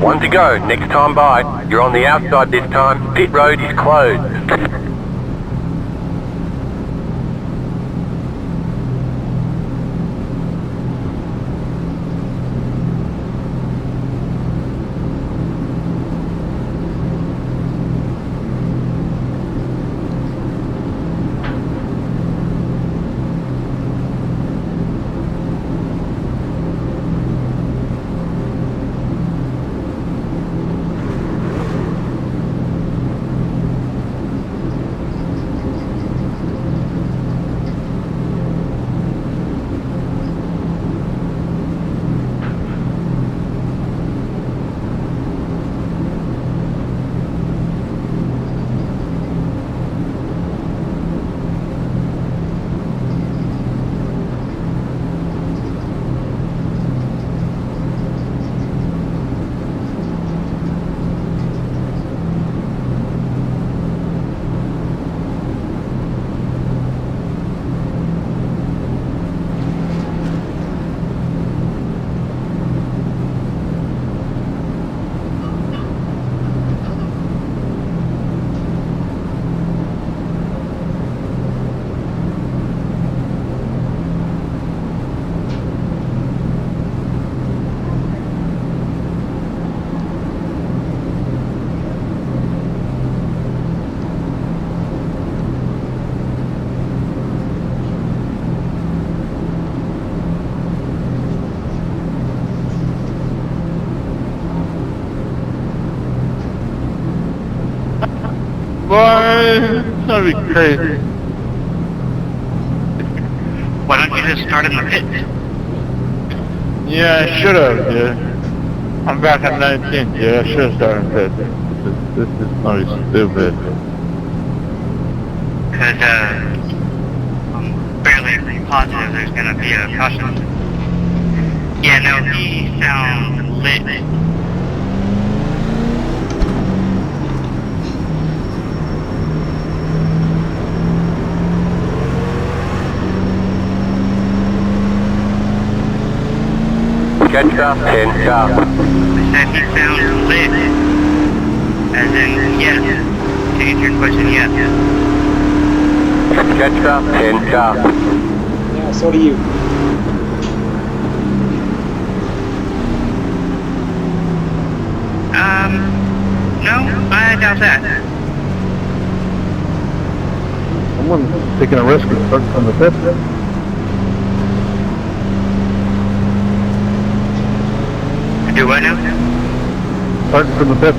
One to go, next time by. You're on the outside this time. Pit road is closed. Boy, that'd be crazy. Why don't you just start in the pit? Yeah, I should have, yeah. I'm back at 19. Yeah, I should have started in pit. This is probably stupid. Because, I'm fairly positive there's gonna be a caution. Yeah, no, he sounds lit. Catch up, 10 sharp. I said he sounds lit. As in, yes. To answer your question, yes. Catch up, 10 sharp. Yeah, so do you. No, I doubt that. Someone's taking a risk and starting from the pit. Do I know? Starting from the pit.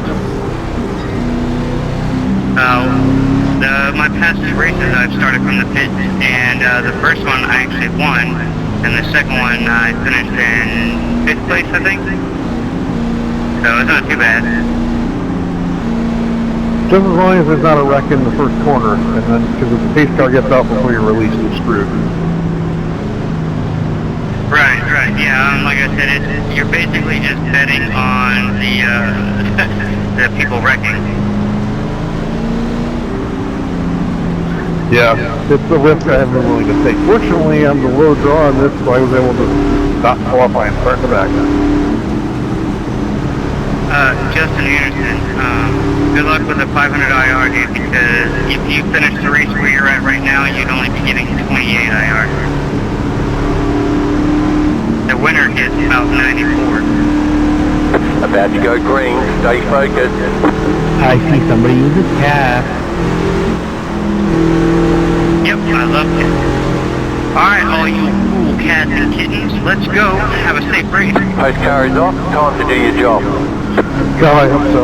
My past two races I've started from the pit, and the first one I actually won, and the second one I finished in 5th place, I think. So it's not too bad. Just as long as there's not a wreck in the first corner, and then, because if the pace car gets out before you're released, you're screwed. Right, yeah, like I said, you're basically just betting on the, the people wrecking. Yeah, it's the risk I haven't been willing to take. Fortunately, I'm the low draw on this, so I was able to not qualify and start in the back. Justin Anderson, good luck with the 500 IR, dude, because if you finish the race where you're at right now, you'd only be getting 28 IR. The winner gets about 94. About to go green, stay focused. I see somebody use a cap. Yep, I love it. Alright, all you cool cats and kittens, let's go. Have a safe race. Post car is off, time to do your job. God, I hope so.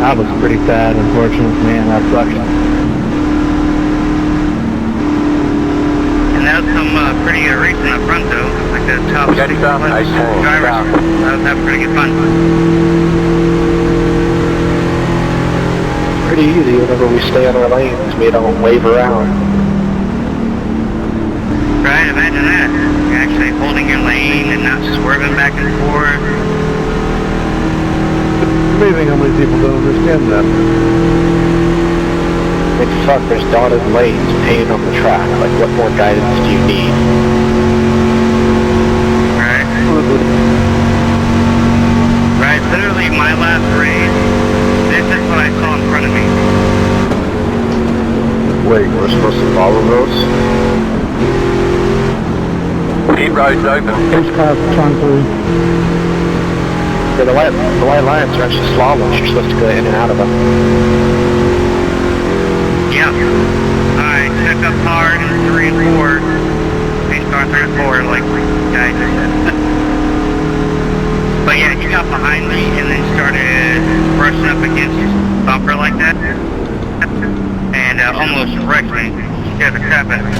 That was pretty bad, unfortunately, man, that sucked. And that was some pretty good racing up front, though. Like the top 6 drivers. That was having pretty good fun. Pretty easy whenever we stay on our lanes. We don't wave around. Right, imagine that. You're actually holding your lane and not swerving back and forth. It's amazing how many people don't understand that. Like, fuck, there's dotted lanes painted on the track. Like, what more guidance do you need? Right. Right, literally my last race, this is what I saw in front of me. Wait, we're supposed to follow those? Pit road's open. First car trying through. Yeah, the white lines are actually slaloms. You're supposed to go in and out of them. Yeah. Alright, check up hard in 3 and 4. They start 3 and 4 like guys just said. But yeah, he got behind me and then started brushing up against his bumper like that. And almost wrecked me. Scared the crap out of me.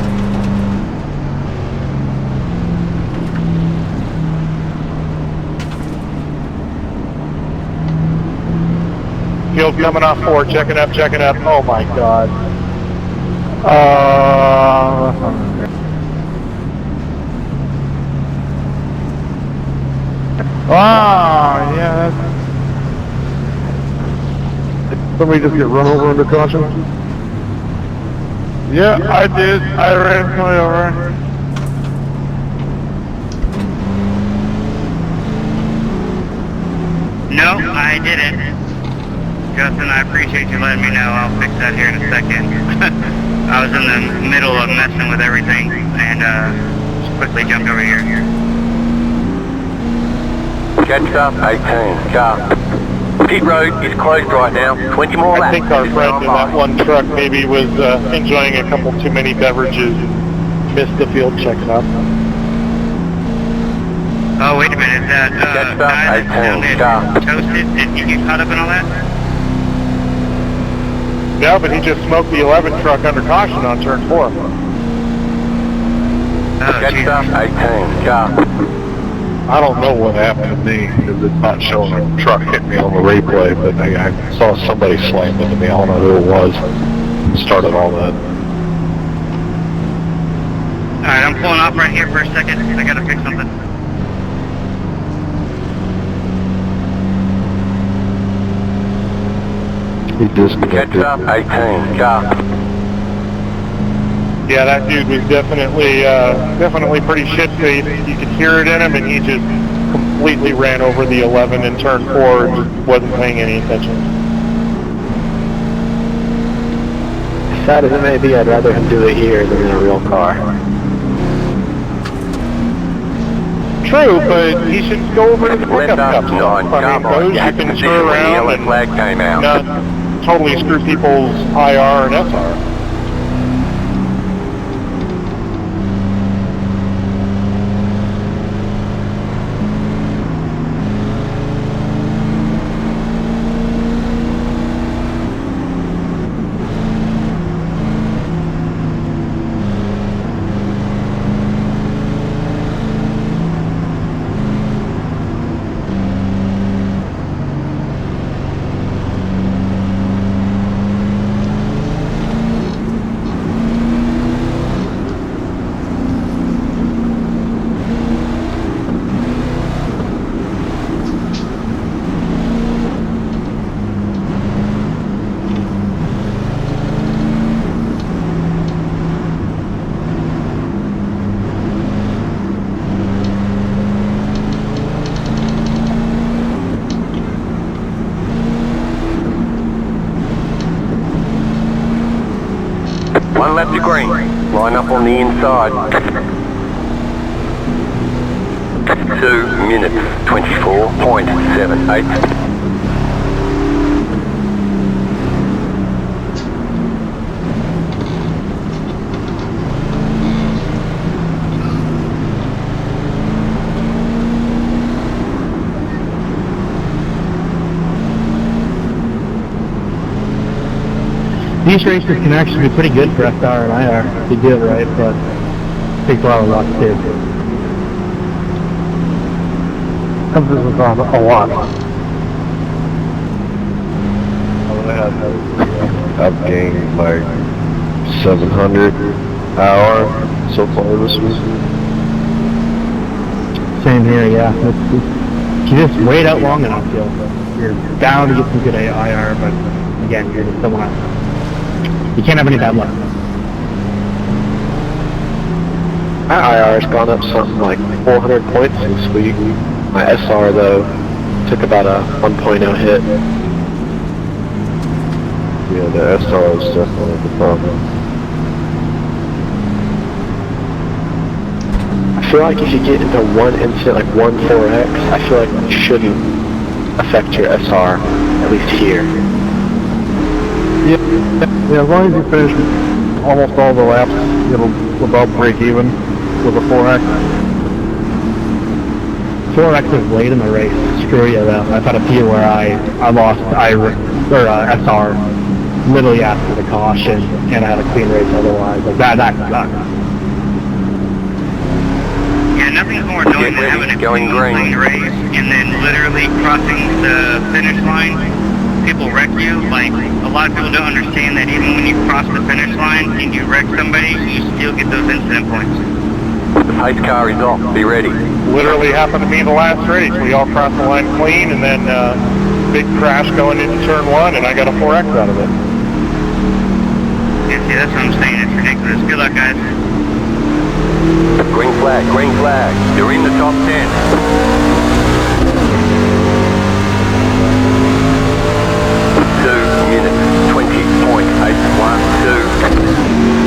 Field coming off 4, checking up. Oh my god. Yeah, that's... Somebody just get run over under caution? Yeah, I did. I ran somebody over. No, I didn't. Justin, I appreciate you letting me know. I'll fix that here in a second. I was in the middle of messing with everything and just quickly jumped over here. Catch up, 18, sharp. Pit road is closed right now. 20 more laps. I think our friend in that one truck maybe was enjoying a couple too many beverages and missed the field checking up. Oh, wait a minute, is that Catch up, guy that 18, sounded sharp. toasted? Did he get caught up in all that? No, but he just smoked the 11 truck under caution on turn 4. Oh, Catch Jesus. up, 18, sharp. I don't know what happened to me because it's not showing a truck hit me on the replay, but I saw somebody slam into me. I don't know who it was. Started all that. Alright, I'm pulling off right here for a second. I gotta fix something. He disconnected. Catch up, 18, sharp. Yeah, that dude was definitely pretty shit-faced. You could hear it in him, and he just completely ran over the 11 in turn 4 and just wasn't paying any attention. Sad as it may be, I'd rather him do it here than in a real car. True, but he should go over to the pickup Left up, cup. 9, I mean, carbon. those you Jack can position turn when the yellow around flag came out. and not totally screw people's IR and SR. One lap to green. Line up on the inside. 2 minutes, 24.78. These races can actually be pretty good for SR and IR if you do it right, but it takes a lot of luck too. Comes with a lot. I've gained like 700 hour so far this week. Same here, yeah. If you just wait out long enough, you're bound to get some good IR, but again, you're just someone else. You can't have any bad luck. My IR has gone up something like 400 points this week. My SR, though, took about a 1.0 hit. Yeah, the SR is definitely the problem. I feel like if you get into one incident, like one 4X, I feel like it shouldn't affect your SR, at least here. Yeah, as long as you finish almost all the laps, it'll about break even with a 4X. 4X is late in the race. Screw you though. I've had a few where I lost SR literally after the caution, and I had a clean race otherwise. Like that sucks. Yeah, nothing's more annoying than having a Going clean green. race and then literally crossing the finish line. People wreck you. Like, a lot of people don't understand that even when you cross the finish line and you wreck somebody, you still get those incident points. The pace car is off. Be ready. Literally happened to me the last race. We all crossed the line clean, and then big crash going into turn 1, and I got a 4X out of it. Yeah, see, that's what I'm saying. It's ridiculous. Good luck, guys. Green flag, green flag. You're in the top 10. 2 minutes, 20.812.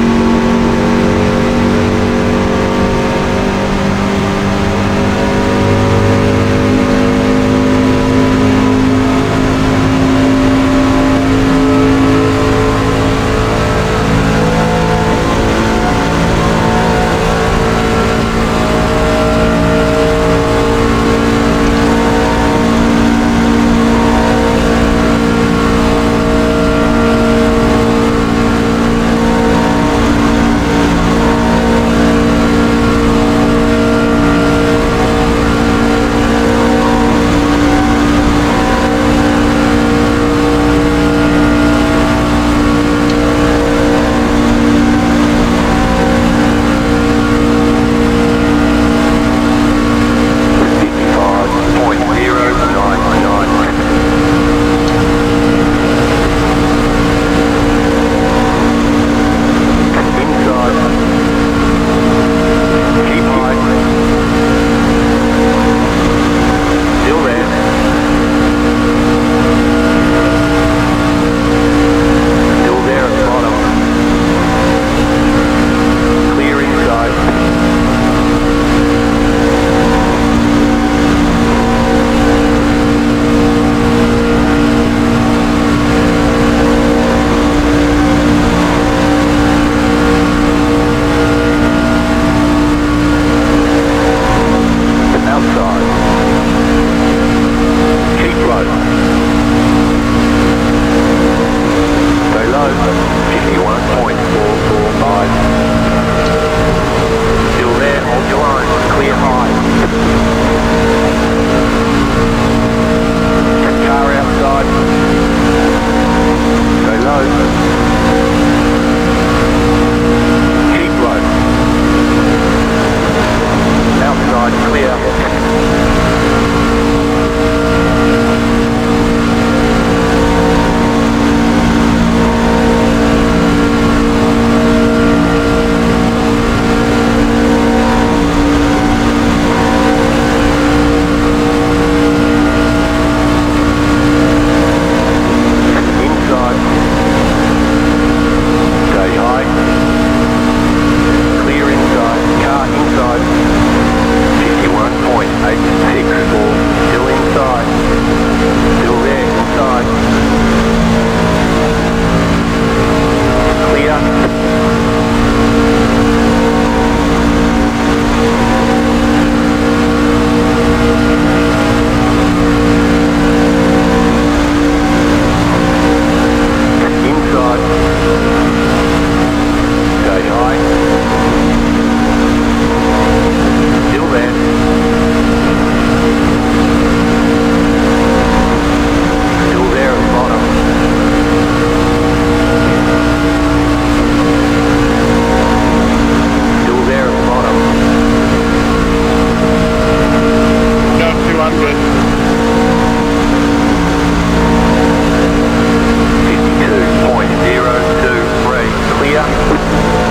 ya.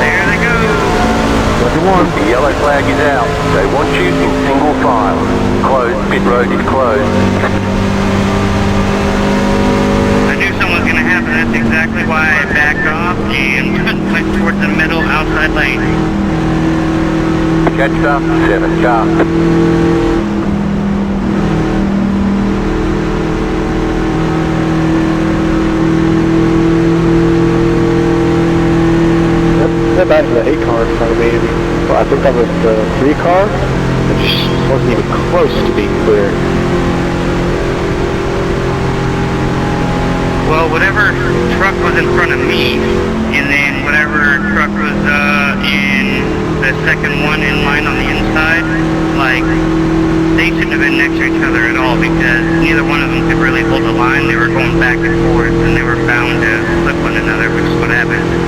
There they go. Second one. The yellow flag is out. They want you in single file. Closed. Pit road is closed. I knew something was going to happen. That's exactly why I backed off and went towards the middle outside lane. Catch up. 7 car. They're back to the 8 car in front of me. Well, I think that was the 3 car. It just wasn't even close to being clear. Well, whatever truck was in front of me, and then whatever truck was in the second one in line on the inside, like, they shouldn't have been next to each other at all because neither one of them could really hold a line. They were going back and forth, and they were bound to flip one another, which is what happened.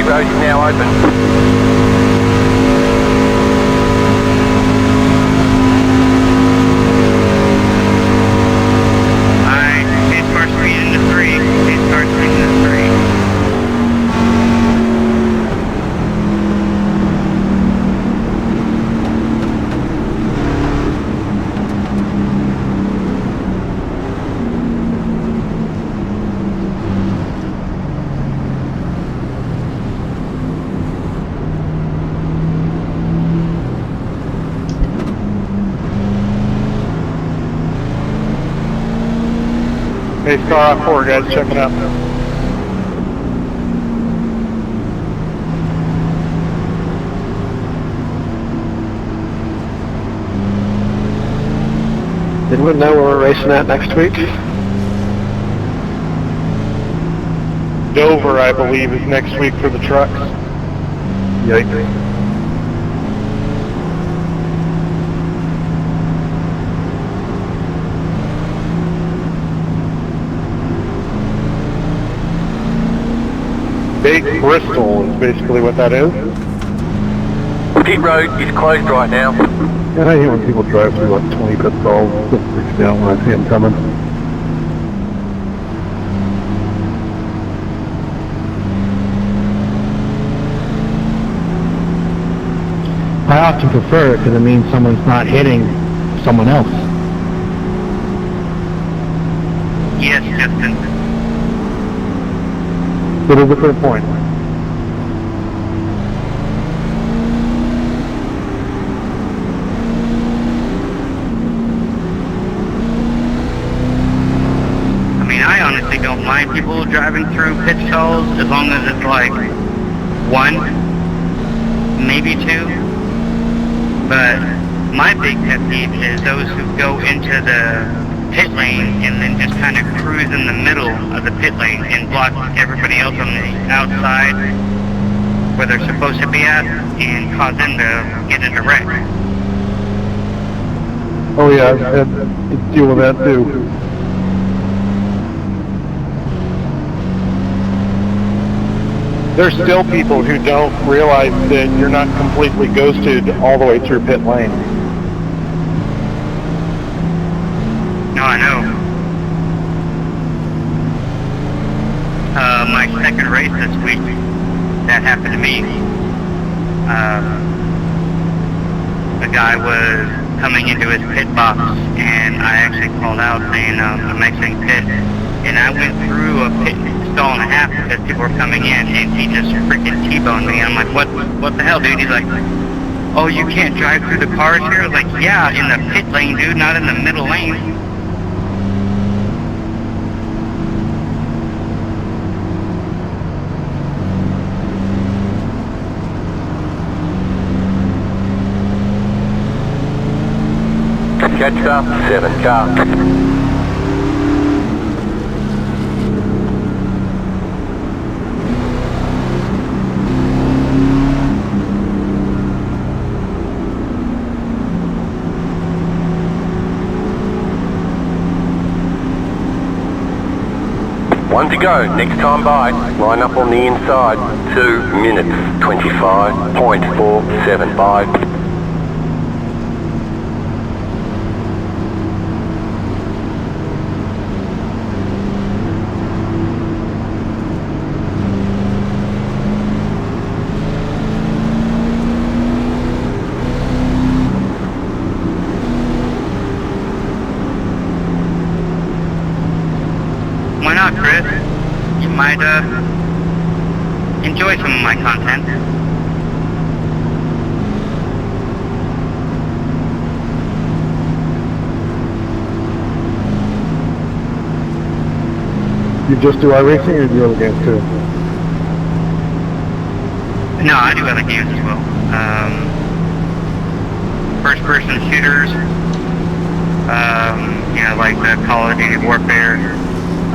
Road is now open. Alright, pace car speed into 3. Pace car speed into 3. Hey, car off 4, guys, checking up. Did we know where we're racing at next week? Dover, I believe, is next week for the trucks. Yikes. Big Bristol is basically what that is. Pit road is closed right now. And I hate when people drive through like 20 pit stalls. Just freaks me out when I see them coming. I often prefer it because it means someone's not hitting someone else. Yes, Justin. It is a fair point. I mean, I honestly don't mind people driving through pit stalls as long as it's like 1, maybe 2. But my big pet peeve is those who go into the pit lane and then just kind of cruise in the middle of the pit lane and block everybody else on the outside where they're supposed to be at and cause them to get in a wreck. Oh yeah, I've had to deal with that too. There's still people who don't realize that you're not completely ghosted all the way through pit lane. No, I know. My second race this week, that happened to me. The guy was coming into his pit box, and I actually called out saying, I'm exiting pit. And I went through a pit stall and a half because people were coming in, and he just freaking T-boned me. I'm like, what the hell, dude? He's like, oh, you can't drive through the cars here? I was like, yeah, in the pit lane, dude, not in the middle lane. Catch up, 7 car. One to go, next time by. Line up on the inside. 2 minutes, 25.47 by. Why not, Chris? You might, enjoy some of my content. You just do iRacing or do you other games too? No, I do other games as well. First-person shooters, you know, like the Call of Duty Warfare,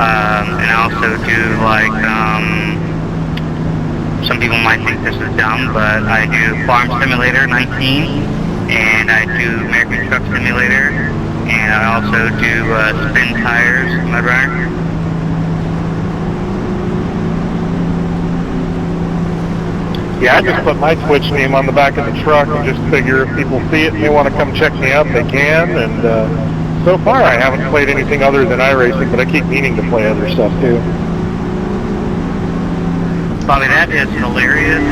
and I also do like, some people might think this is dumb, but I do Farm Simulator 19, and I do American Truck Simulator, and I also do Spin Tires, Mud Runner. Yeah, I just put my Twitch name on the back of the truck and just figure if people see it and they want to come check me out, they can. And so far I haven't played anything other than iRacing, but I keep meaning to play other stuff too. Bobby, that is hilarious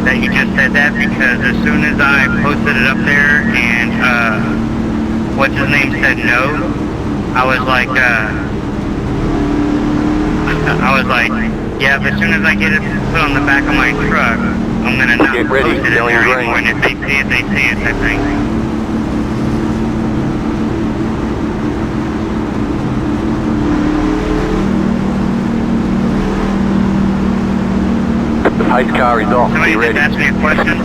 that you just said that, because as soon as I posted it up there and what's his name said no, I was like, yeah, but as soon as I get it put on the back of my truck, I'm gonna not Get ready, post it in yelling there green. anymore, and if they see it, they see it, I think. The pace car is off, Somebody be just ready. asked me a question.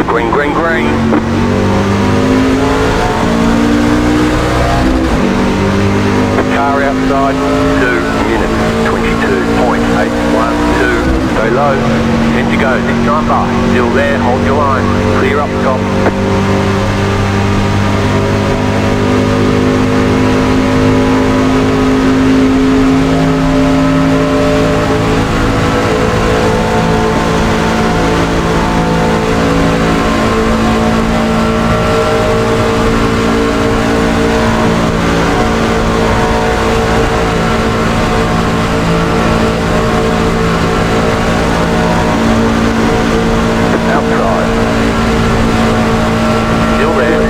Green, green, green. Car outside, 2 minutes, 22.812. Go low, 10 to go, next time by. Still there, hold your line, clear up top. Outside. Still there.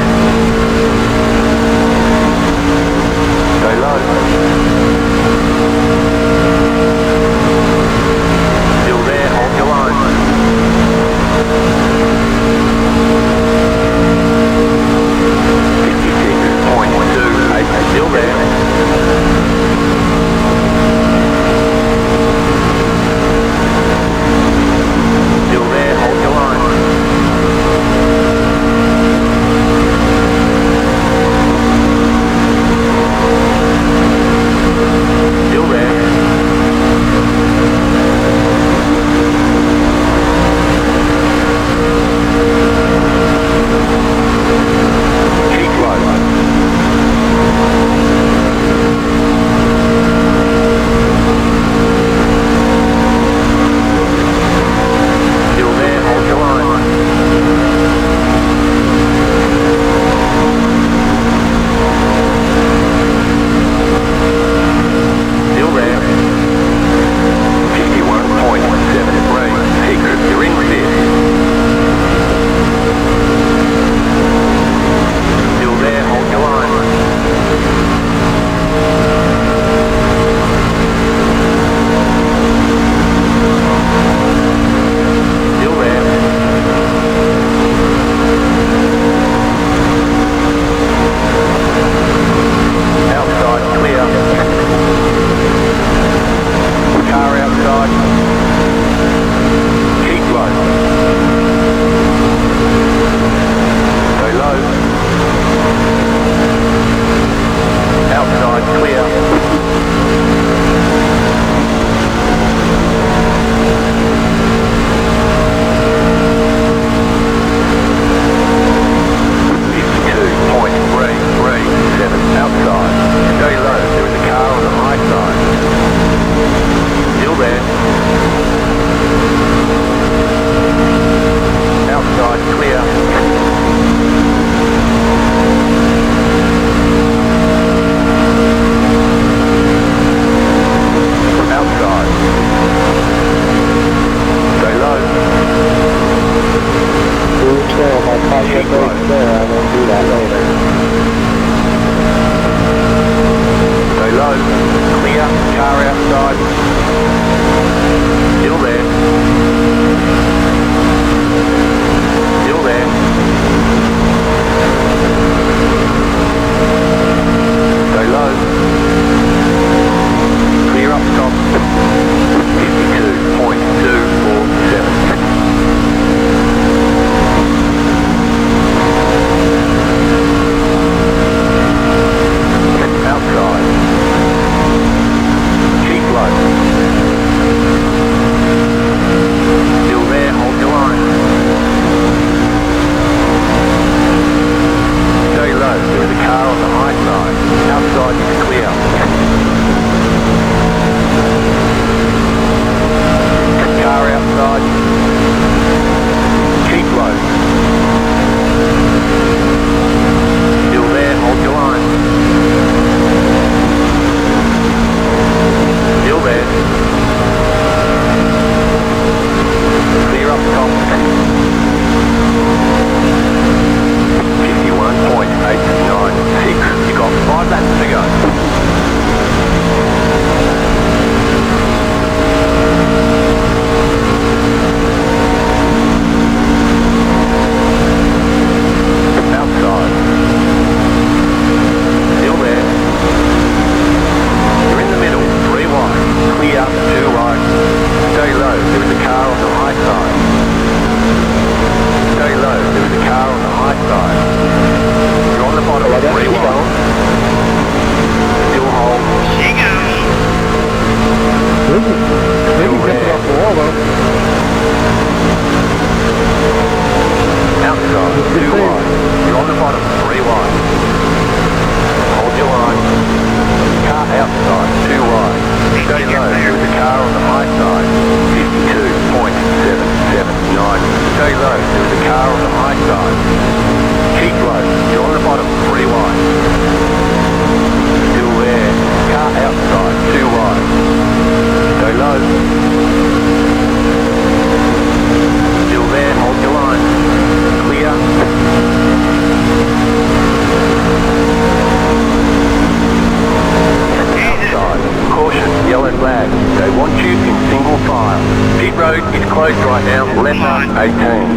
road is closed right now. Left up 18.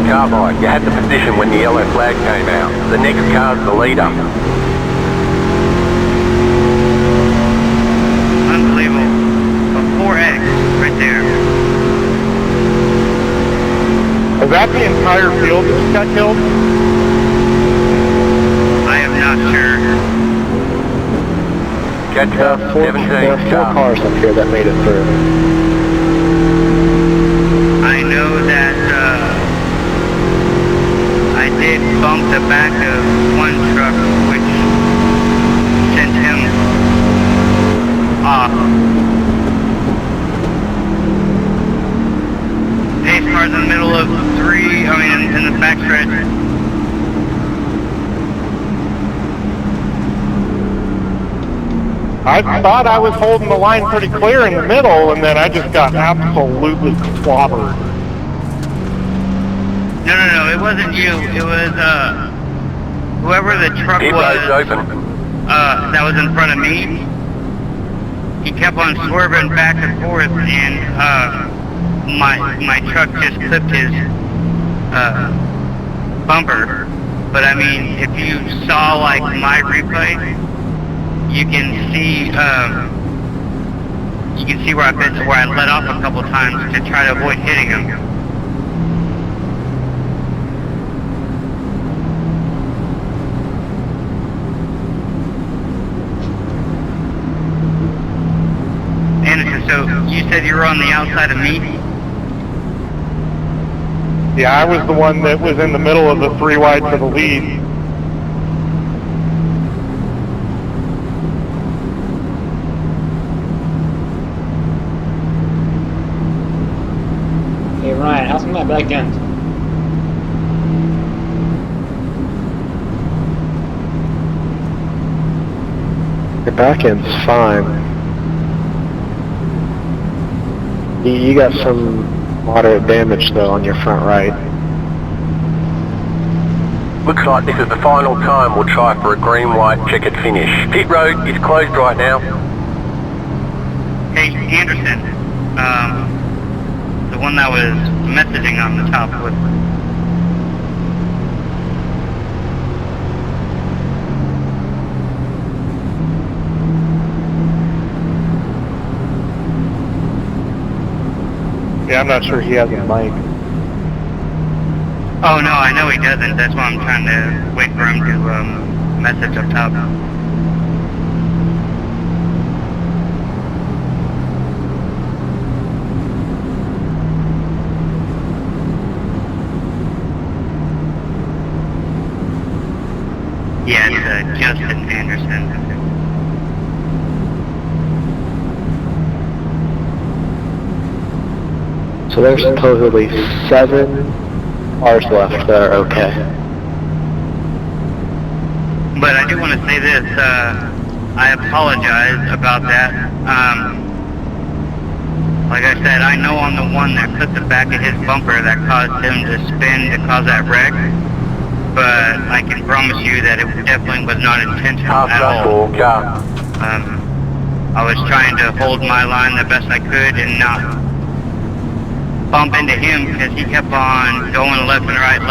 Car by. You had the position when the yellow flag came out. The next car's the leader. Unbelievable. A 4X right there. Is that the entire field that just got killed? I am not sure. Catch There up are four 17 car. cars up here that made it through. I know that I did bump the back of one truck, which sent him off. Pace car's in the middle of in the backstretch. I thought I was holding the line pretty clear in the middle, and then I just got absolutely clobbered. No, it wasn't you. It was, whoever the truck Pit was, road's open. that was in front of me. He kept on swerving back and forth, and, my truck just clipped his, bumper. But I mean, if you saw, like, my replay, you can see where I let off a couple times to try to avoid hitting him. Anderson, so you said you were on the outside of me? Yeah, I was the one that was in the middle of the 3 wide for the lead. Hey Ryan, how's my back end? Your back end's fine. You got some moderate damage though on your front right. Looks like this is the final time we'll try for a green-white checkered finish. Pit road is closed right now. Hey, Anderson, the one that was messaging on the top with... Yeah, I'm not sure he has a mic. Oh no, I know he doesn't. That's why I'm trying to wait for him to message up top. Yeah, it's Justin Anderson. So there's supposedly 7 cars left that are okay. But I do want to say this, I apologize about that. Like I said, I know I'm the one that clipped the back of his bumper that caused him to spin to cause that wreck. But I can promise you that it definitely was not intentional at all. Car. I was trying to hold my line the best I could and not bump into him because he kept on going left and right,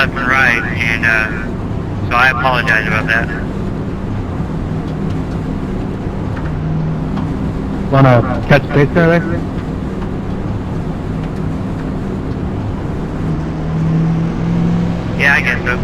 and so I apologize about that. Wanna catch pace there? Yeah, I guess so.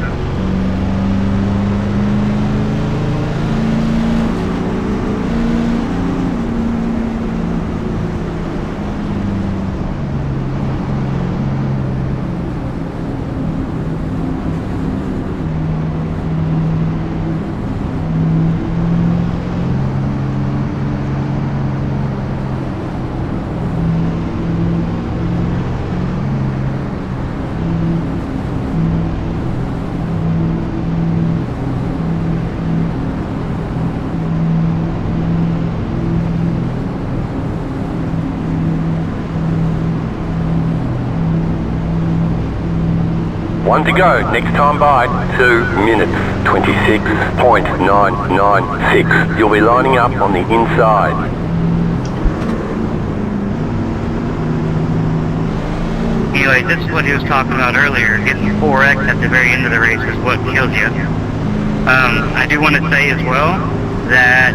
One to go. Next time by 2 minutes, 26.996. You'll be lining up on the inside. Anyway, this is what he was talking about earlier. Getting 4X at the very end of the race is what kills you. I do want to say as well that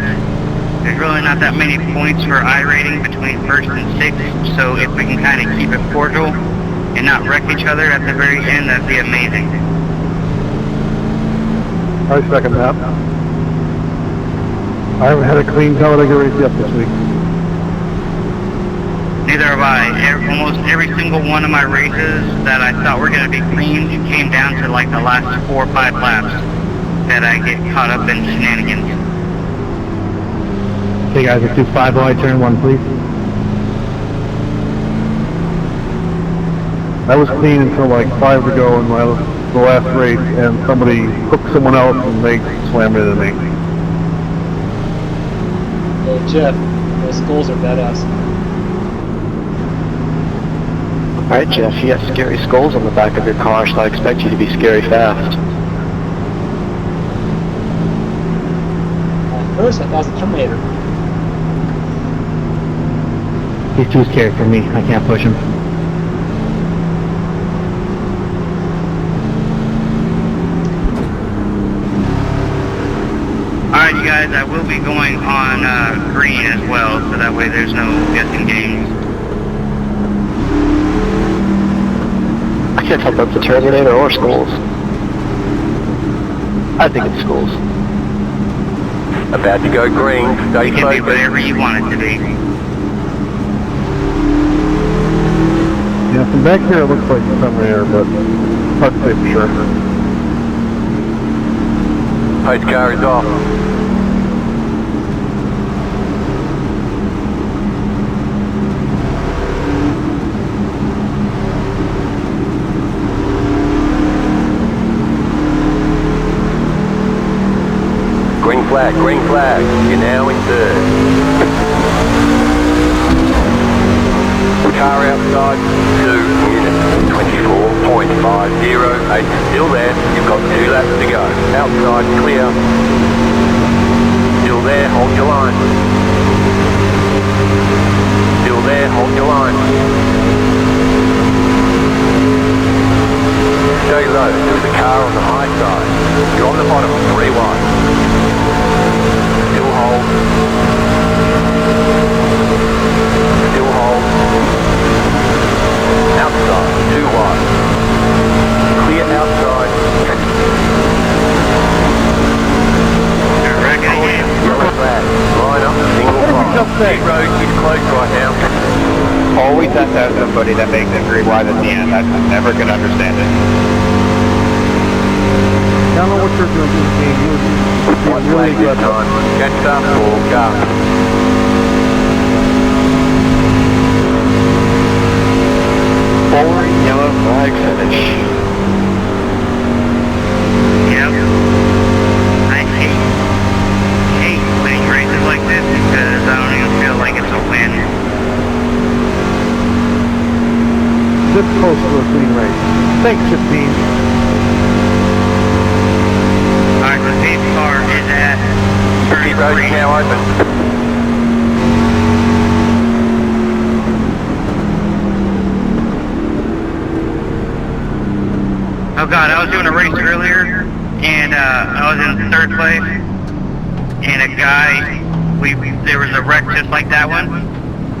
there's really not that many points for iRating between first and sixth, so if we can kind of keep it cordial and not wreck each other at the very end, that'd be amazing. I second that. I haven't had a clean Talladega race yet this week. Neither have I. Almost every single one of my races that I thought were going to be clean, it came down to like the last 4 or 5 laps that I get caught up in shenanigans. Okay guys, let's do 5 wide, turn 1 please. I was clean until like 5 to go in the last race, and somebody hooked someone else and they slammed into me. Hey Jeff, those skulls are badass. Alright Jeff, you got scary skulls on the back of your car, so I expect you to be scary fast. At first I thought it was a Terminator. He's too scary for me, I can't push him. Alright you guys, I will be going on green as well, so that way there's no guessing games. I can't tell if that's a Terminator or Skulls. I think it's Skulls. About to go green. Stay It can be focused. whatever you want it to be. Yeah, from back here it looks like somewhere here, but hard to say for sure. Pace car is off. Green flag. You're now in third. Car outside, 2 minutes, 24.508. Still there, you've got 2 laps to go. Outside, clear. Still there, hold your line. Still there, hold your line. Stay low, there's a car on the high side. You're on the bottom, 3 wide. Still hold. Still hold. Outside, 2 wide. Clear outside. Yellow flag. Line up, single file. Pit road is closed right now. Always have to have somebody that makes it very wide at the end. I'm never going to understand it. I don't know what you're doing in this game. One flag this time. Catch up or car. Forward, yellow flag, finish. Yep. I hate winning races like this because I don't even feel like it's a win. This close to a clean race. Thanks, 15. Alright, the safe car is at Pit road is now open. Oh god, I was doing a race earlier, and I was in 3rd place, and a guy, there was a wreck just like that one,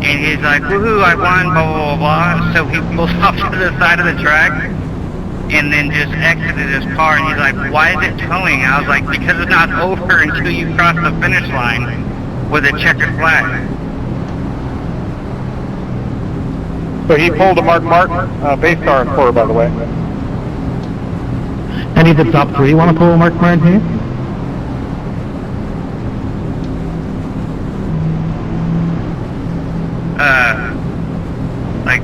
and he's like, woohoo, I won, blah, blah, blah, blah, so he pulls off to the side of the track, and then just exited his car, and he's like, why is it towing? I was like, because it's not over until you cross the finish line with a checkered flag. So he pulled a Mark Martin, base car in 4, by the way. Any of the top 3 want to pull a Mark Martin here? Like,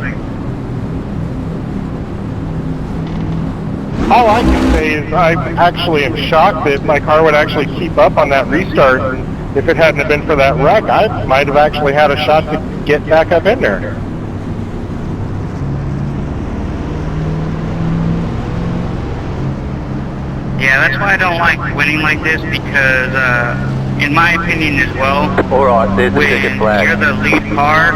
All I can say is I actually am shocked that my car would actually keep up on that restart. If it hadn't have been for that wreck, I might have actually had a shot to get back up in there. yeah, that's why I don't like winning like this, because, in my opinion as well, Alright, there's the when ticket flag. you're the lead car,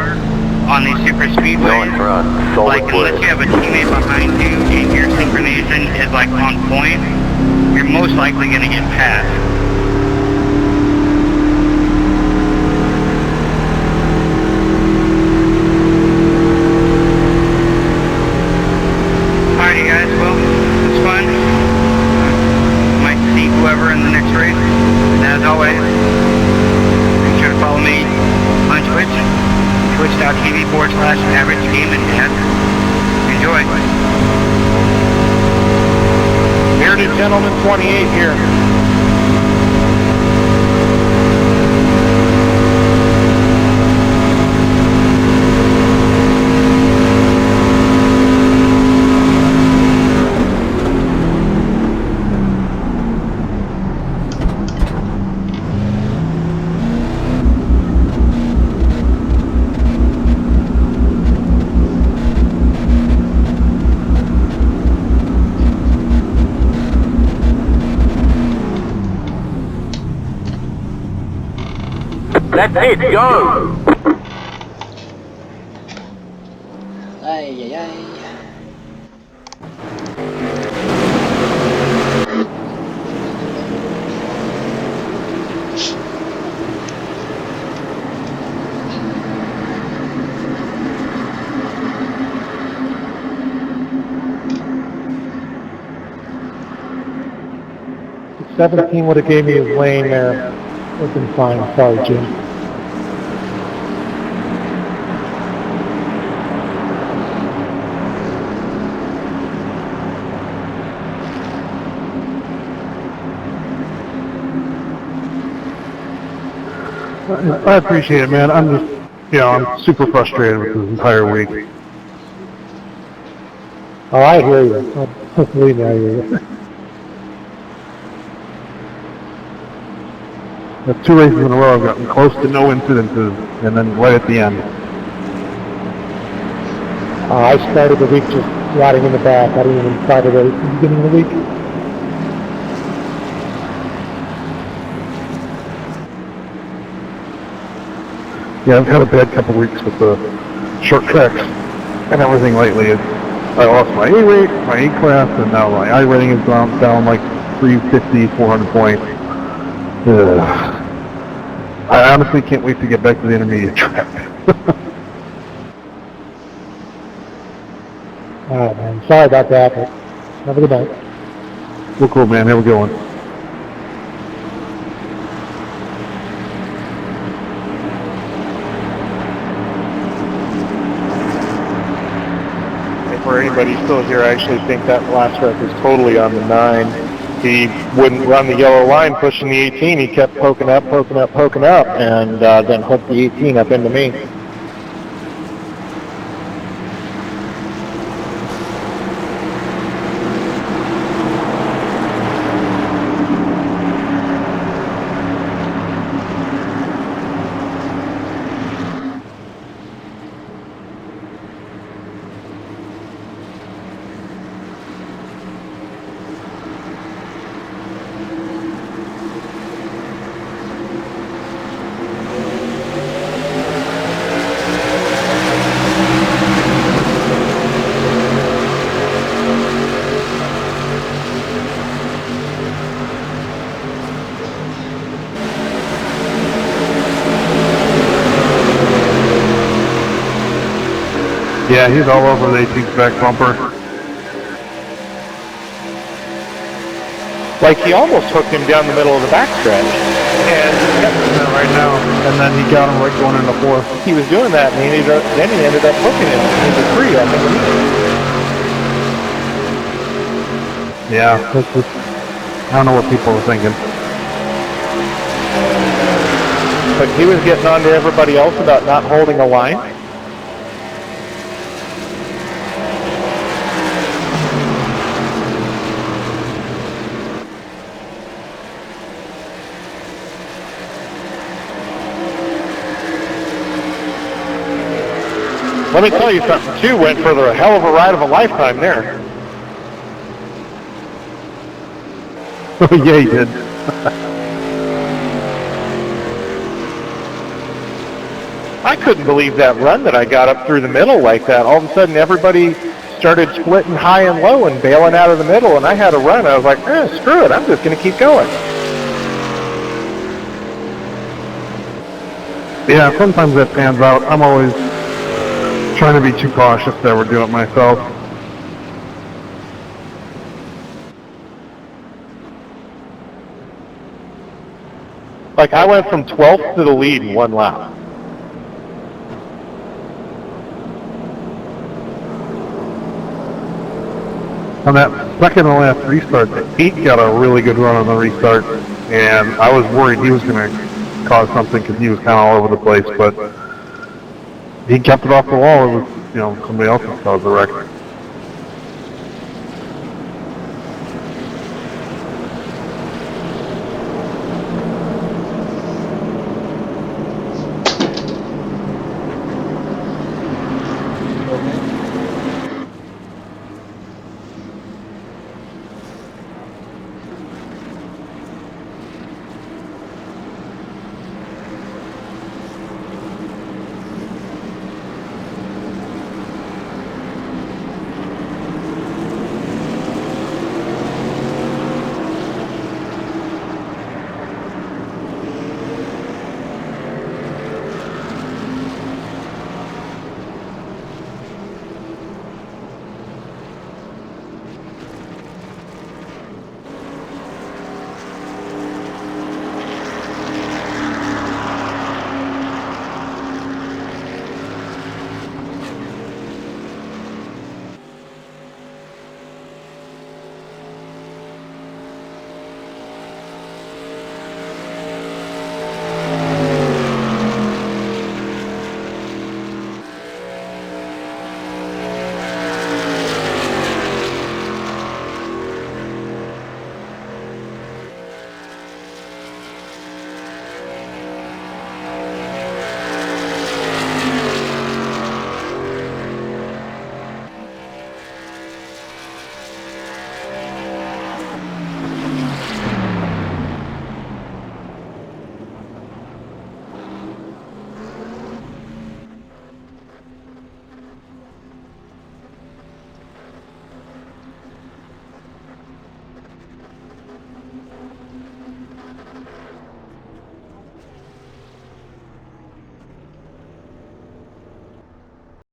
on these super speedways, Nice run. like Solid unless work. you have a teammate behind you and your synchronization is like on point, you're most likely going to get passed. Alright, you guys, well, it was fun. Might see whoever in the next race. And as always, make sure to follow me on Twitch, twitch.tv/AverageGamingDad. Enjoy. Bearded Gentleman 28 here. That's it, go! Ay, ay, ay. If 17 would have gave me his lane there. Would have been fine. Sorry, Jim. I appreciate it, man. I'm just, I'm super frustrated with this entire week. Oh, I hear you. Believe me, I hear you. The 2 races in a row, I've gotten close to no incidences, and then right at the end. I started the week just riding in the back. I didn't even try to race at the beginning of the week. Yeah, I've had a bad couple weeks with the short tracks and everything lately. I lost my A rate, my A class, and now my I rating is down like 350, 400 points. I honestly can't wait to get back to the intermediate track. Alright, man. Sorry about that, but have a good night. Well, cool, man. Have a good one. For anybody still here, I actually think that last wreck is totally on the 9. He wouldn't run the yellow line pushing the 18. He kept poking up, and then hooked the 18 up into me. Yeah, he's all over the 18's back bumper. Like he almost hooked him down the middle of the backstretch. And Right now, and then he got him right going into 4th. he was doing that, and then he ended up hooking him into 3, I think. Yeah, that's just, I don't know what people are thinking. But he was getting on to everybody else about not holding a line. Let me tell you something, too, went for the hell of a ride of a lifetime there. Yeah, he did. I couldn't believe that run that I got up through the middle like that. All of a sudden, everybody started splitting high and low and bailing out of the middle, and I had a run. I was like, screw it, I'm just going to keep going. Yeah, sometimes that pans out. I'm always trying to be too cautious that we're doing it myself. Like, I went from 12th to the lead in one lap. On that second to last restart, the 8 got a really good run on the restart, and I was worried he was going to cause something because he was kind of all over the place, but he kept it off the wall. It was, somebody else that caused the wreck.